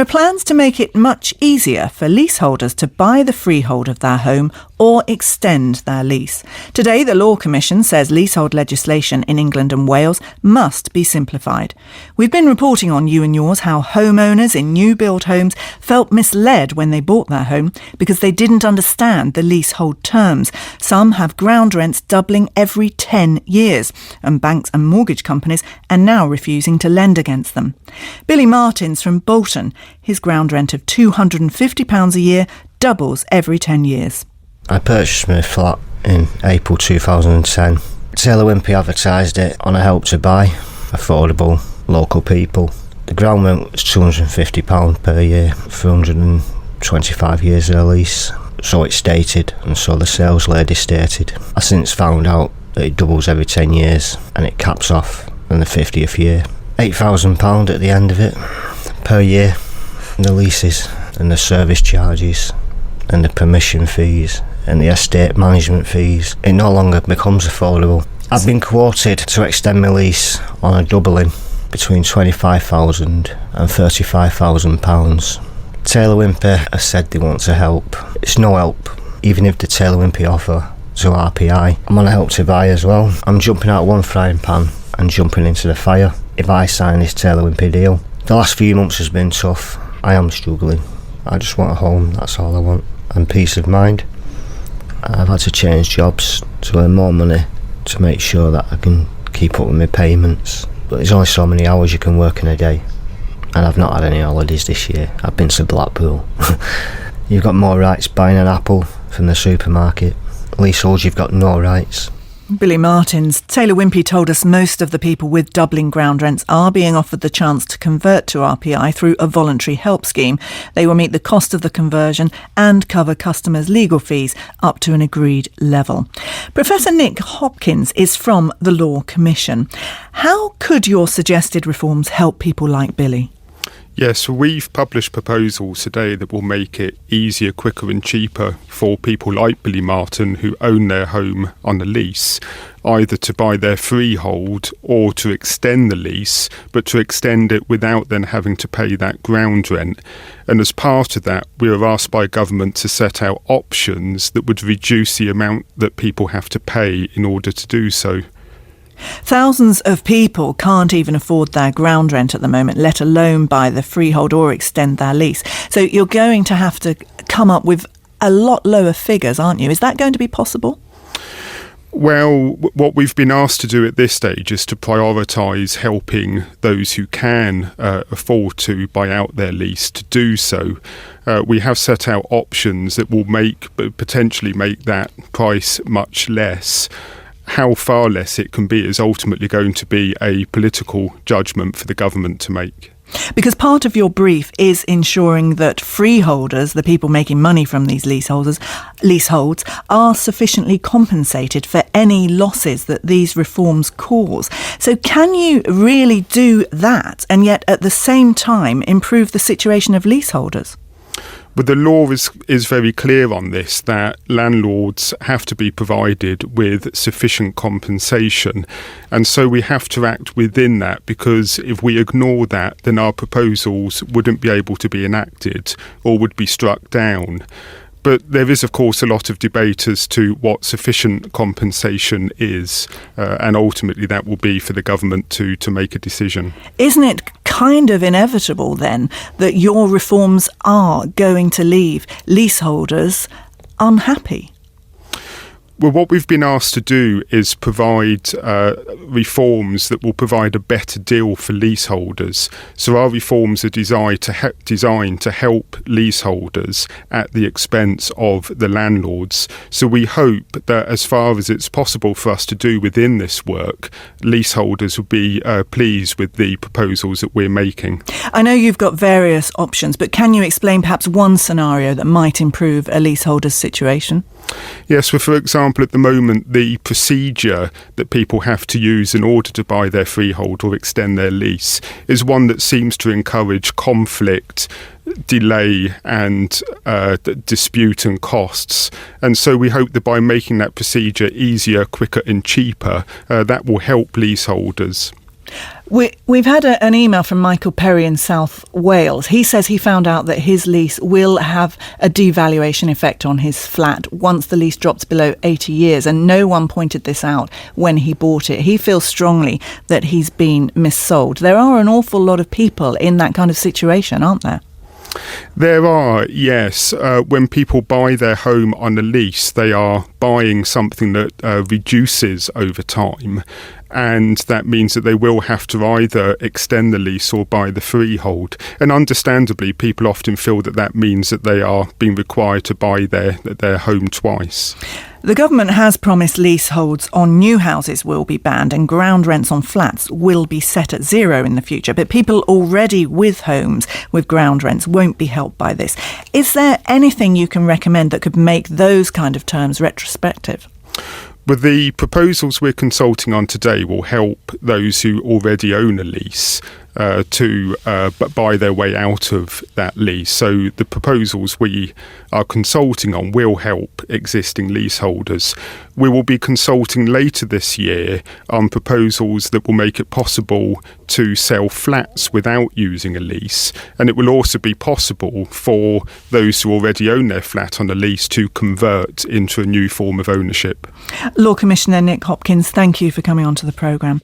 are plans to make it much easier for leaseholders to buy the freehold of their home or extend their lease. Today, the Law Commission says leasehold legislation in England and Wales must be simplified. We've been reporting on You and Yours how homeowners in new-build homes felt misled when they bought their home because they didn't understand the leasehold terms. Some have ground rents doubling every 10 years, and banks and mortgage companies are now refusing to lend against them. Billy Martin's from Bolton. His ground rent of £250 a year doubles every 10 years. I purchased my flat in April 2010. Taylor Wimpey advertised it on a Help to Buy, affordable, local people. The ground rent was £250 per year for 125 years of a lease. So it stated, and so the sales lady stated. I since found out that it doubles every 10 years and it caps off in the 50th year. £8,000 at the end of it per year. And the leases and the service charges and the permission fees and the estate management fees, it no longer becomes affordable. I've been quoted to extend my lease on a doubling between £25,000 and £35,000. Taylor Wimpey has said they want to help. It's no help, even if the Taylor Wimpey offer to RPI. I'm on a Help to Buy as well. I'm jumping out one frying pan and jumping into the fire if I sign this Taylor Wimpey deal. The last few months has been tough. I am struggling. I just want a home, that's all I want, and peace of mind. I've had to change jobs to earn more money to make sure that I can keep up with my payments. But there's only so many hours you can work in a day, and I've not had any holidays this year. I've been to Blackpool. You've got more rights buying an apple from the supermarket. Leaseholds, you've got no rights. Billy Martin's. Taylor Wimpey told us most of the people with doubling ground rents are being offered the chance to convert to RPI through a voluntary help scheme. They will meet the cost of the conversion and cover customers' legal fees up to an agreed level. Professor Nick Hopkins is from the Law Commission. How could your suggested reforms help people like Billy? Yes, we've published proposals today that will make it easier, quicker and cheaper for people like Billy Martin who own their home on a lease, either to buy their freehold or to extend the lease, but to extend it without then having to pay that ground rent. And as part of that, we are asked by government to set out options that would reduce the amount that people have to pay in order to do so. Thousands of people can't even afford their ground rent at the moment, let alone buy the freehold or extend their lease. So you're going to have to come up with a lot lower figures, aren't you? Is that going to be possible? Well, what we've been asked to do at this stage is to prioritise helping those who can afford to buy out their lease to do so. We have set out options that will potentially make that price much less. How far less it can be is ultimately going to be a political judgment for the government to make. Because part of your brief is ensuring that freeholders, the people making money from these leaseholds, are sufficiently compensated for any losses that these reforms cause. So can you really do that and yet at the same time improve the situation of leaseholders? But the law is very clear on this, that landlords have to be provided with sufficient compensation. And so we have to act within that, because if we ignore that, then our proposals wouldn't be able to be enacted or would be struck down. But there is, of course, a lot of debate as to what sufficient compensation is, and ultimately that will be for the government to make a decision. Isn't it kind of inevitable then that your reforms are going to leave leaseholders unhappy? Well, what we've been asked to do is provide reforms that will provide a better deal for leaseholders. So our reforms are designed to help leaseholders at the expense of the landlords. So we hope that as far as it's possible for us to do within this work, leaseholders will be pleased with the proposals that we're making. I know you've got various options, but can you explain perhaps one scenario that might improve a leaseholder's situation? Yes, well, for example, at the moment, the procedure that people have to use in order to buy their freehold or extend their lease is one that seems to encourage conflict, delay and dispute and costs. And so we hope that by making that procedure easier, quicker and cheaper, that will help leaseholders. We've had an email from Michael Perry in South Wales. He says he found out that his lease will have a devaluation effect on his flat once the lease drops below 80 years, and no one pointed this out when he bought it. He feels strongly that he's been missold. There are an awful lot of people in that kind of situation, aren't there? There are, yes. When people buy their home on a lease, they are buying something that reduces over time. And that means that they will have to either extend the lease or buy the freehold. And understandably, people often feel that means that they are being required to buy their home twice. The government has promised leaseholds on new houses will be banned and ground rents on flats will be set at zero in the future. But people already with homes with ground rents won't be helped by this. Is there anything you can recommend that could make those kind of terms retrospective? But the proposals we're consulting on today will help those who already own a lease to buy their way out of that lease. So the proposals we are consulting on will help existing leaseholders. We will be consulting later this year on proposals that will make it possible to sell flats without using a lease, and it will also be possible for those who already own their flat on a lease to convert into a new form of ownership. Law Commissioner Nick Hopkins, thank you for coming onto the programme.